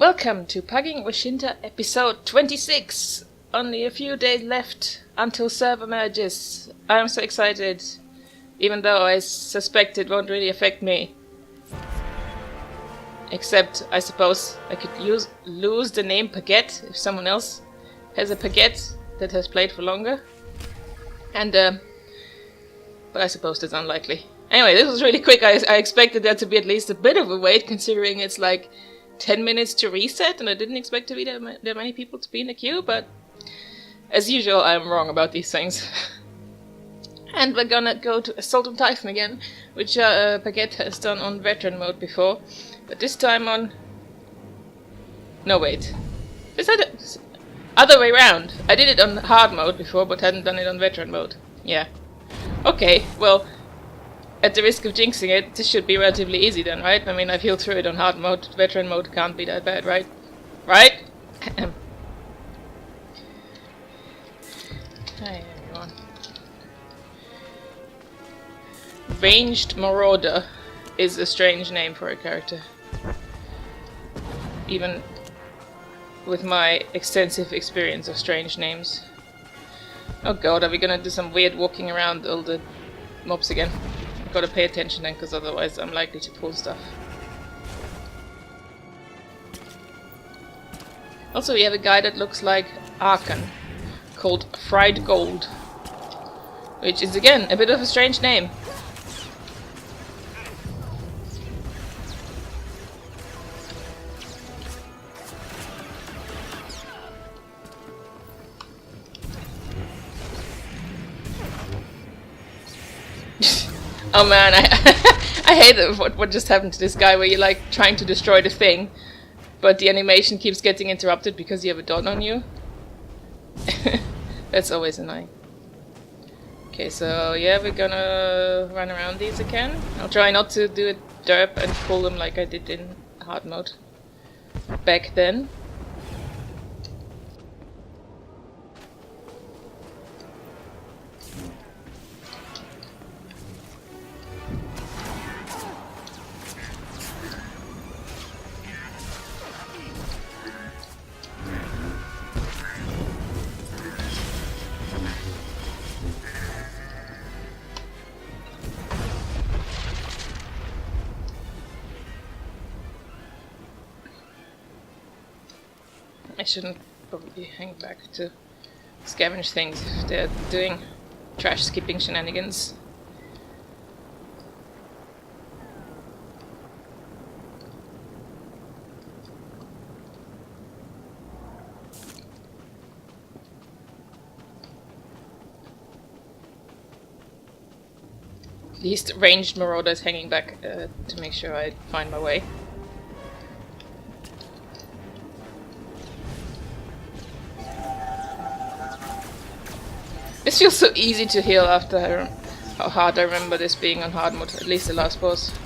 Welcome to Pugging with Shintar episode 26. Only a few days left until server merges. I'm so excited, even though I suspect it won't really affect me. Except, I suppose, I could lose the name Paget if someone else has a Paget that has played for longer. And, but I suppose that's unlikely. Anyway, this was really quick. I expected there to be at least a bit of a wait, considering it's like 10 minutes to reset, and I didn't expect to be that many people to be in the queue, but as usual, I'm wrong about these things. And we're gonna go to Assault on Tython again, which Paget has done on veteran mode before, but this time on... No, wait. Is that other way round? I did it on hard mode before, but hadn't done it on veteran mode. Yeah. Okay, well, at the risk of jinxing it, this should be relatively easy then, right? I mean, I've healed through it on hard mode. Veteran mode can't be that bad, right? Right? Hi, everyone. Ranged Marauder is a strange name for a character. Even with my extensive experience of strange names. Oh god, are we gonna do some weird walking around all the mobs again? I've gotta pay attention then, because otherwise I'm likely to pull stuff. Also, we have a guy that looks like Arkan, called Fried Gold, which is again a bit of a strange name. Oh man, I hate what just happened to this guy, where you're like trying to destroy the thing, but the animation keeps getting interrupted because you have a dot on you. That's always annoying. Okay, so yeah, we're gonna run around these again. I'll try not to do a derp and pull them like I did in hard mode back then. I shouldn't probably hang back to scavenge things if they're doing trash skipping shenanigans. At least ranged marauders hanging back to make sure I find my way. This feels so easy to heal after how hard I remember this being on hard mode, at least the last boss.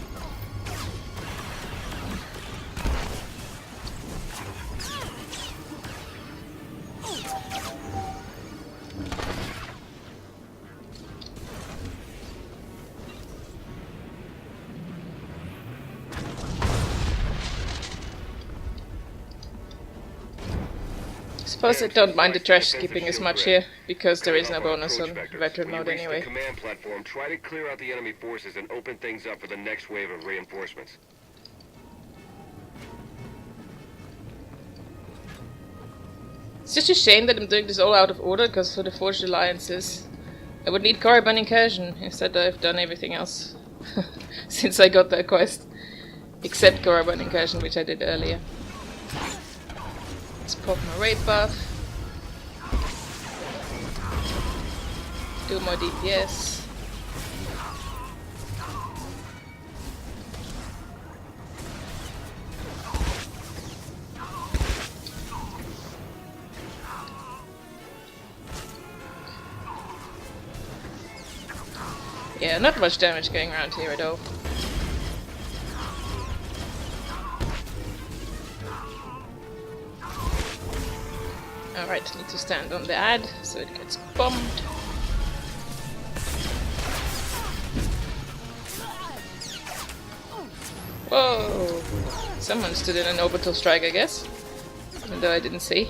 I suppose I don't mind the trash skipping as much here, because there is no bonus on veteran mode anyway. Command platform, try to clear out the enemy forces and open things up for the next wave of reinforcements. It's just a shame that I'm doing this all out of order, because for the Forged Alliances I would need Carbon Incursion. Instead I've done everything else since I got that quest, except Carbon Incursion, which I did earlier. Let's pop my raid buff. Do more DPS. Yeah, not much damage going around here at all. Alright, need to stand on the ad so it gets bombed. Whoa! Someone stood in an orbital strike, I guess. Even though I didn't see.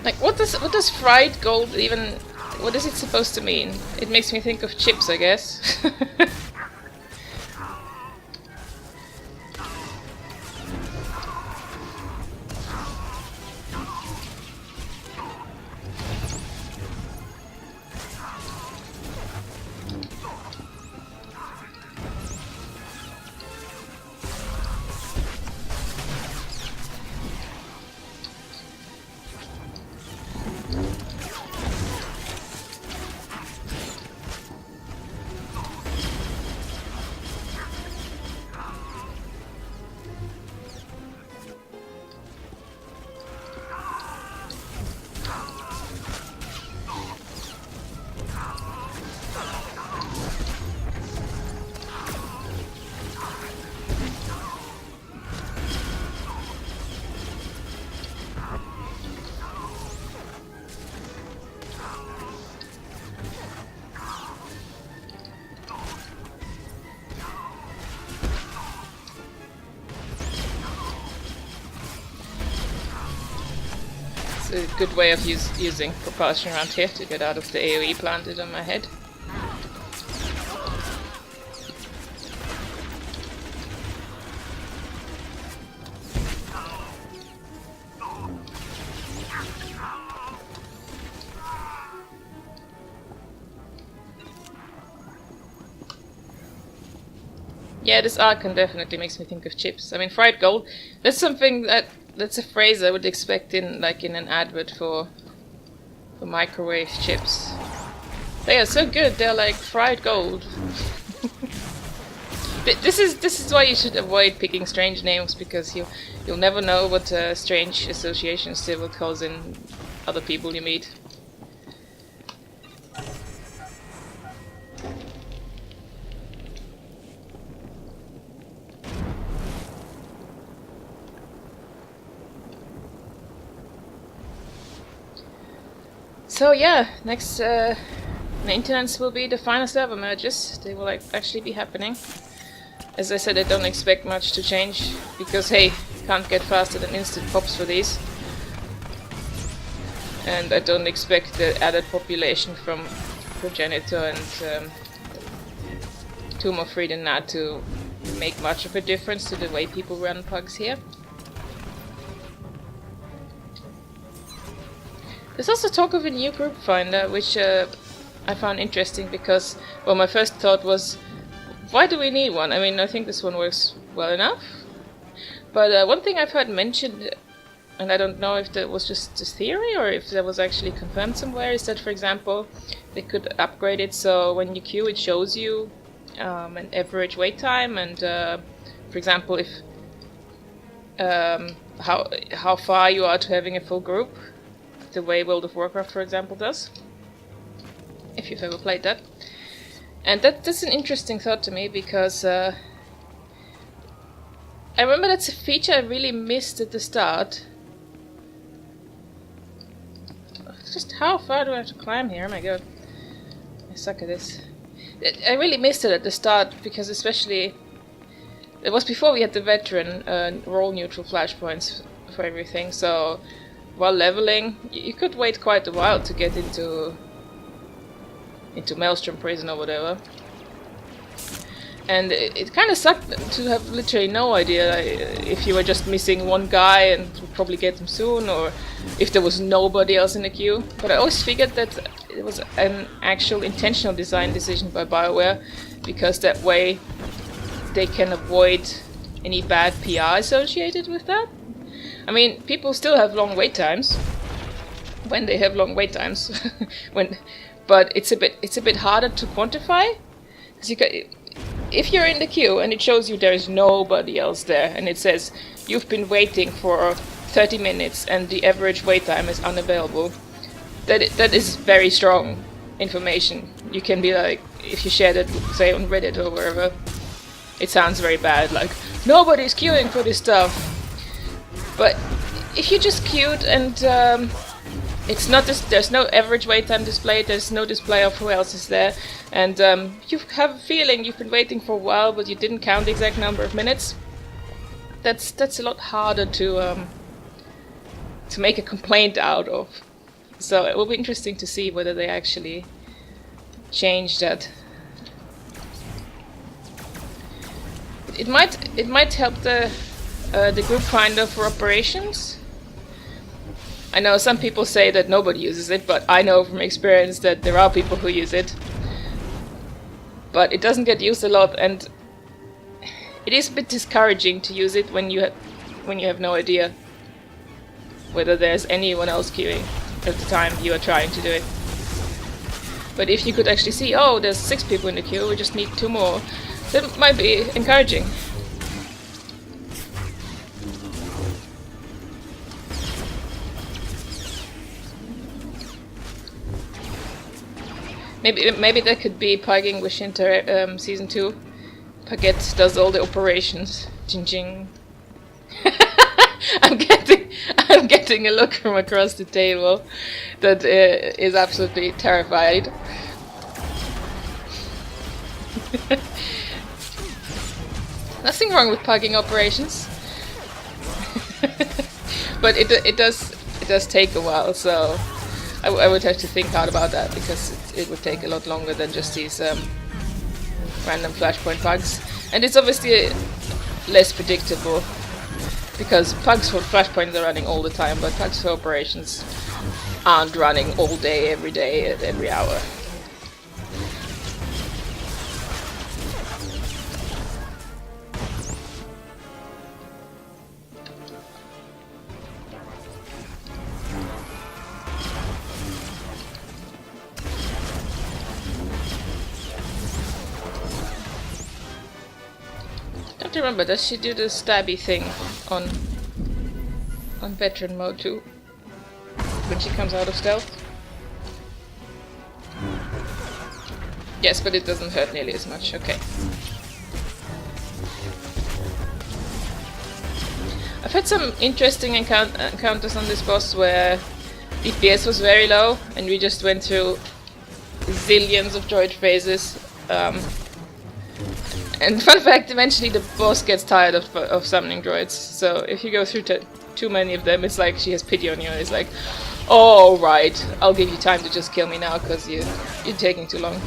Like, what does fried gold even... What is it supposed to mean? It makes me think of chips, I guess. A good way of using propulsion around here to get out of the AoE planted on my head. Yeah, this icon definitely makes me think of chips. I mean, fried gold, that's something that's a phrase I would expect in an advert for microwave chips. They are so good, they're like fried gold. This is why you should avoid picking strange names, because you'll never know what strange associations they will cause in other people you meet. So yeah, next maintenance will be the final server merges. They will actually be happening. As I said, I don't expect much to change, because hey, can't get faster than instant pops for these. And I don't expect the added population from Progenitor and Tomb of Freedom now to make much of a difference to the way people run pugs here. There's also talk of a new group finder, which I found interesting because, well, my first thought was, why do we need one? I mean, I think this one works well enough. But one thing I've heard mentioned, and I don't know if that was just a theory or if that was actually confirmed somewhere, is that, for example, they could upgrade it so when you queue it shows you an average wait time and, for example, if how far you are to having a full group. The way World of Warcraft, for example, does, if you've ever played that. And that's an interesting thought to me, because I remember that's a feature I really missed at the start. Just how far do I have to climb here? Oh my god, I suck at this. I really missed it at the start, because especially it was before we had the veteran role neutral flashpoints for everything, so while leveling, you could wait quite a while to get into Maelstrom Prison or whatever. And it kind of sucked to have literally no idea if you were just missing one guy and would probably get him soon, or if there was nobody else in the queue. But I always figured that it was an actual intentional design decision by BioWare, because that way they can avoid any bad PR associated with that. I mean, people still have long wait times when they have long wait times, but it's a bit harder to quantify, because if you're in the queue and it shows you there is nobody else there, and it says you've been waiting for 30 minutes and the average wait time is unavailable, that is very strong information. You can be like, if you share that, say on Reddit or wherever, it sounds very bad, like nobody's queuing for this stuff. But if you just queued and it's not there's no average wait time displayed, there's no display of who else is there, and you have a feeling you've been waiting for a while but you didn't count the exact number of minutes, that's a lot harder to make a complaint out of. So it will be interesting to see whether they actually change that. It might help the group finder for operations. I know some people say that nobody uses it, but I know from experience that there are people who use it. But it doesn't get used a lot, and it is a bit discouraging to use it when you have no idea whether there's anyone else queuing at the time you are trying to do it. But if you could actually see, oh, there's 6 people in the queue, we just need 2 more, that might be encouraging. Maybe that could be Pugging with Shintar season 2. Paget does all the operations. Jing jing. I'm getting a look from across the table that is absolutely terrified. Nothing wrong with Pugging operations, but it does take a while. So I would have to think hard about that, because it would take a lot longer than just these random flashpoint bugs. And it's obviously less predictable, because pugs for flashpoints are running all the time, but pugs for operations aren't running all day, every hour. I don't remember, does she do the stabby thing on veteran mode too, when she comes out of stealth? Yes, but it doesn't hurt nearly as much. Okay. I've had some interesting encounters on this boss where DPS was very low and we just went through zillions of droid phases. And fun fact, eventually the boss gets tired of summoning droids, so if you go through too many of them, it's like she has pity on you. It's like, oh right, I'll give you time to just kill me now because you're taking too long.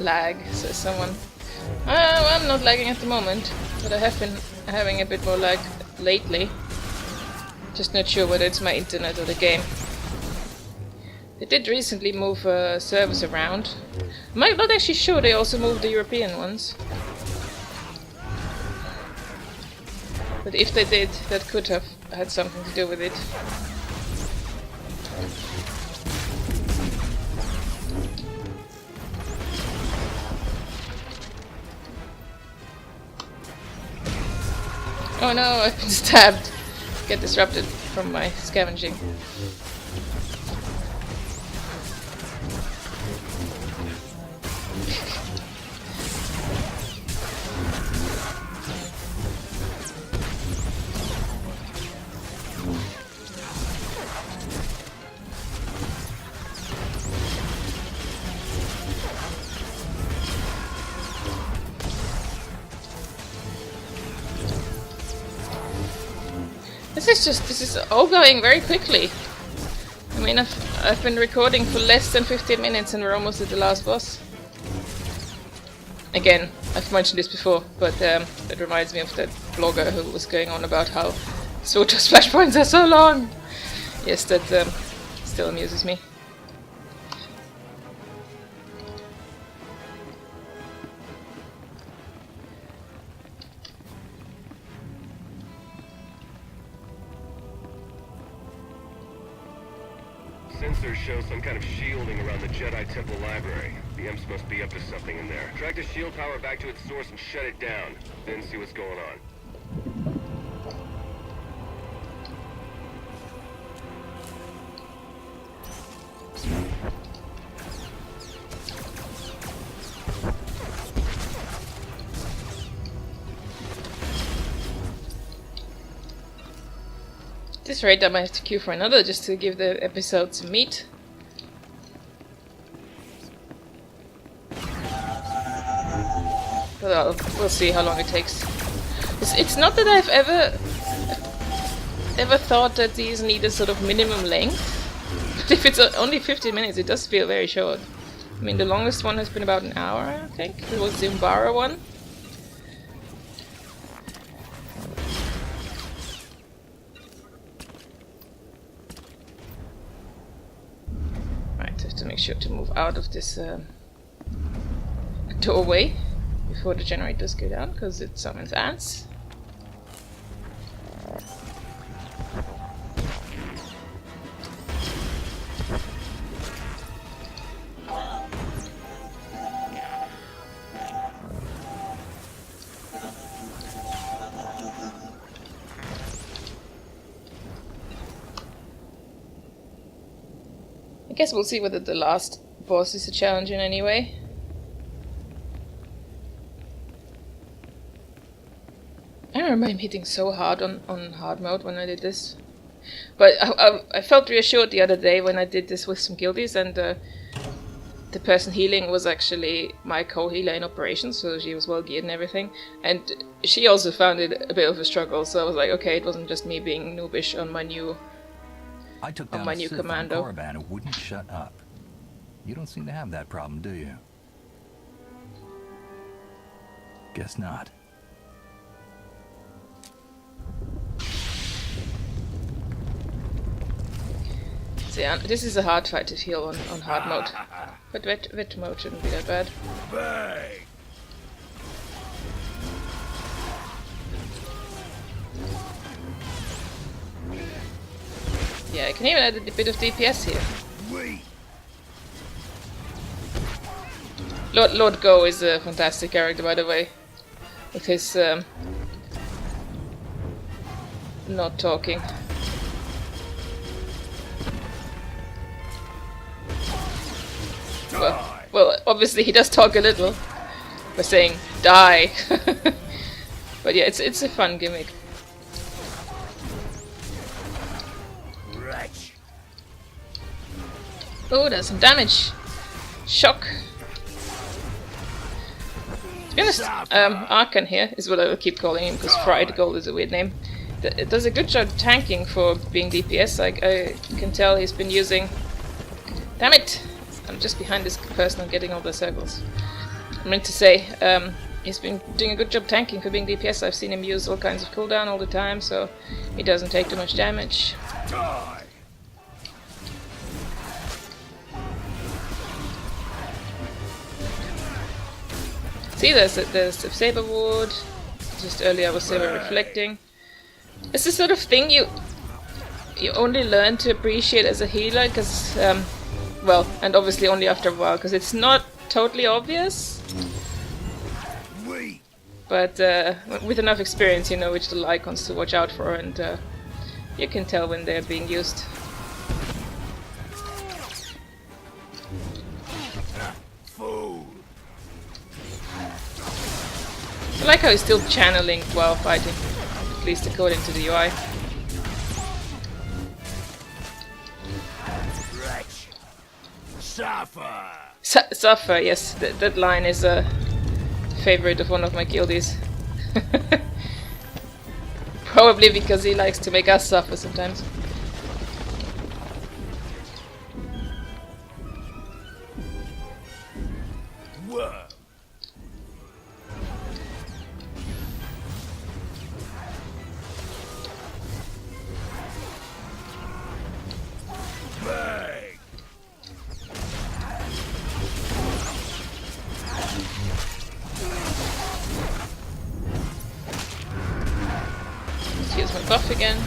Lag, says someone. Well, I'm not lagging at the moment, but I have been having a bit more lag lately. Just not sure whether it's my internet or the game. They did recently move servers around. I'm not actually sure they also moved the European ones. But if they did, that could have had something to do with it. Oh no, I've been stabbed. Get disrupted from my scavenging. This is all going very quickly. I mean, I've been recording for less than 15 minutes and we're almost at the last boss. Again, I've mentioned this before, but it reminds me of that blogger who was going on about how Soto's flashpoints are so long. Yes, that still amuses me. Sensors show some kind of shielding around the Jedi Temple Library. The Imps must be up to something in there. Track the shield power back to its source and shut it down. Then see what's going on. At this rate, I might have to queue for another just to give the episode some meat. But we'll see how long it takes. It's not that I've ever thought that these need a sort of minimum length. But if it's only 15 minutes, it does feel very short. I mean, the longest one has been about an hour, I think. It was the Umbara one. To make sure to move out of this doorway before the generators go down, because it summons ants. I guess we'll see whether the last boss is a challenge in any way. I remember him hitting so hard on hard mode when I did this. But I felt reassured the other day when I did this with some guildies, and the person healing was actually my co-healer in operations, so she was well geared and everything. And she also found it a bit of a struggle, so I was like, okay, it wasn't just me being noobish on my new I took down a Sith commando on Korriban who wouldn't shut up. You don't seem to have that problem, do you? Guess not. So yeah, this is a hard fight to heal on hard mode. But wet mode shouldn't be that bad. Bang! Yeah, I can even add a bit of DPS here. Lord Go is a fantastic character, by the way, with his not talking. Well, obviously he does talk a little by saying "die," but yeah, it's a fun gimmick. Oh, there's some damage. Shock. To be honest, Arkan here is what I will keep calling him, because Fried Gold is a weird name. It does a good job tanking for being DPS. I can tell he's been using... Damn it! I'm just behind this person and getting all the circles. I meant to say, he's been doing a good job tanking for being DPS. I've seen him use all kinds of cooldown all the time, so he doesn't take too much damage. See, there's the saber ward. Just earlier I was saber reflecting. It's the sort of thing you only learn to appreciate as a healer, because, well, and obviously only after a while, because it's not totally obvious. But with enough experience, you know which little icons to watch out for, and you can tell when they're being used. I like how he's still channeling while fighting, at least according to the UI. Suffer, yes, that line is a favorite of one of my guildies. Probably because he likes to make us suffer sometimes. Use my buff again.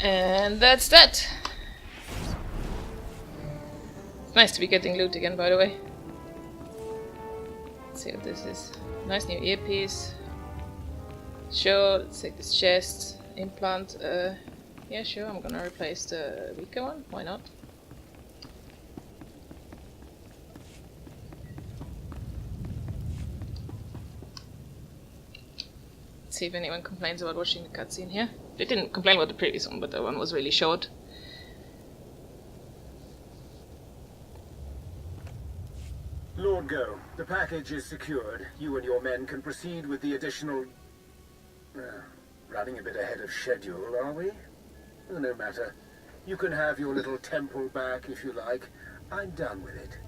And that's that. It's nice to be getting loot again, by the way. Let's see what this is. Nice new earpiece. Sure, let's take this chest. Implant. Yeah, sure, I'm gonna replace the weaker one. Why not? Let's see if anyone complains about watching the cutscene here. They didn't complain about the previous one, but that one was really short. Lord Go, the package is secured. You and your men can proceed with the additional... running a bit ahead of schedule, are we? No matter. You can have your little temple back if you like. I'm done with it.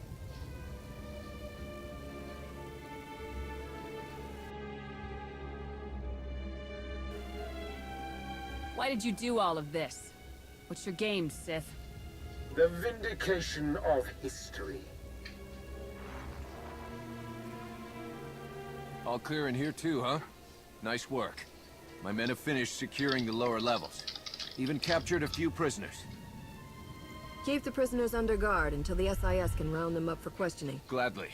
Why did you do all of this? What's your game, Sith? The vindication of history. All clear in here too, huh? Nice work. My men have finished securing the lower levels. Even captured a few prisoners. Keep the prisoners under guard until the SIS can round them up for questioning. Gladly.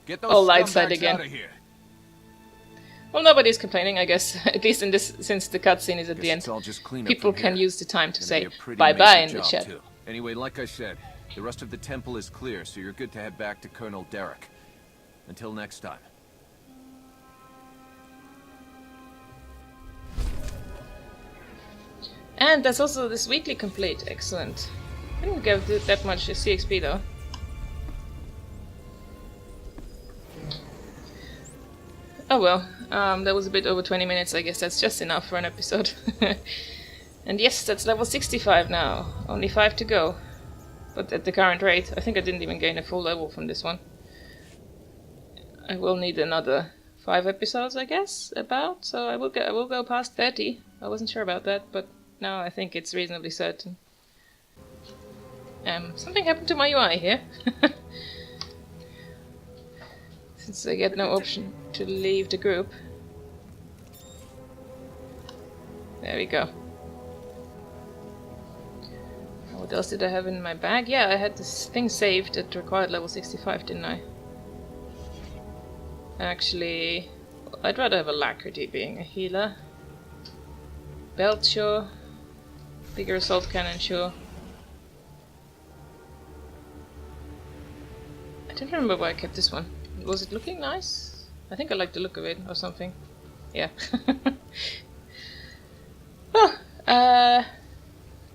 Get those light side scumbags again. out of here. Well, nobody's complaining, I guess. At least in this, since the cutscene is at the end. It's all just cleanup People from can here. use the time to Gonna say be a pretty bye-bye major in the job, chat. too. Anyway, like I said, the rest of the temple is clear, so you're good to head back to Colonel Derek. Until next time. And that's also this weekly complete. Excellent. Didn't give that much CXP though. Oh well, that was a bit over 20 minutes. I guess that's just enough for an episode. And yes, that's level 65 now. Only 5 to go. But at the current rate, I think I didn't even gain a full level from this one. I will need another 5 episodes, I guess, about. So I will go past 30. I wasn't sure about that, but now I think it's reasonably certain. Something happened to my UI here. Since I get no option to leave the group. There we go. What else did I have in my bag? Yeah, I had this thing saved that required level 65, didn't I? Actually, I'd rather have Alacrity being a healer. Belt, sure. Bigger assault cannon, sure. I don't remember why I kept this one. Was it looking nice? I think I like the look of it, or something. Yeah. Well,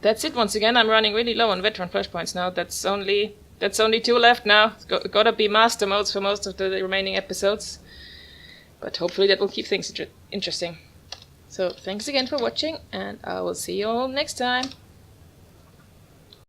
that's it once again. I'm running really low on veteran flashpoints now. That's only 2 left now. Gotta be master modes for most of the remaining episodes. But hopefully that will keep things interesting. So thanks again for watching, and I will see you all next time.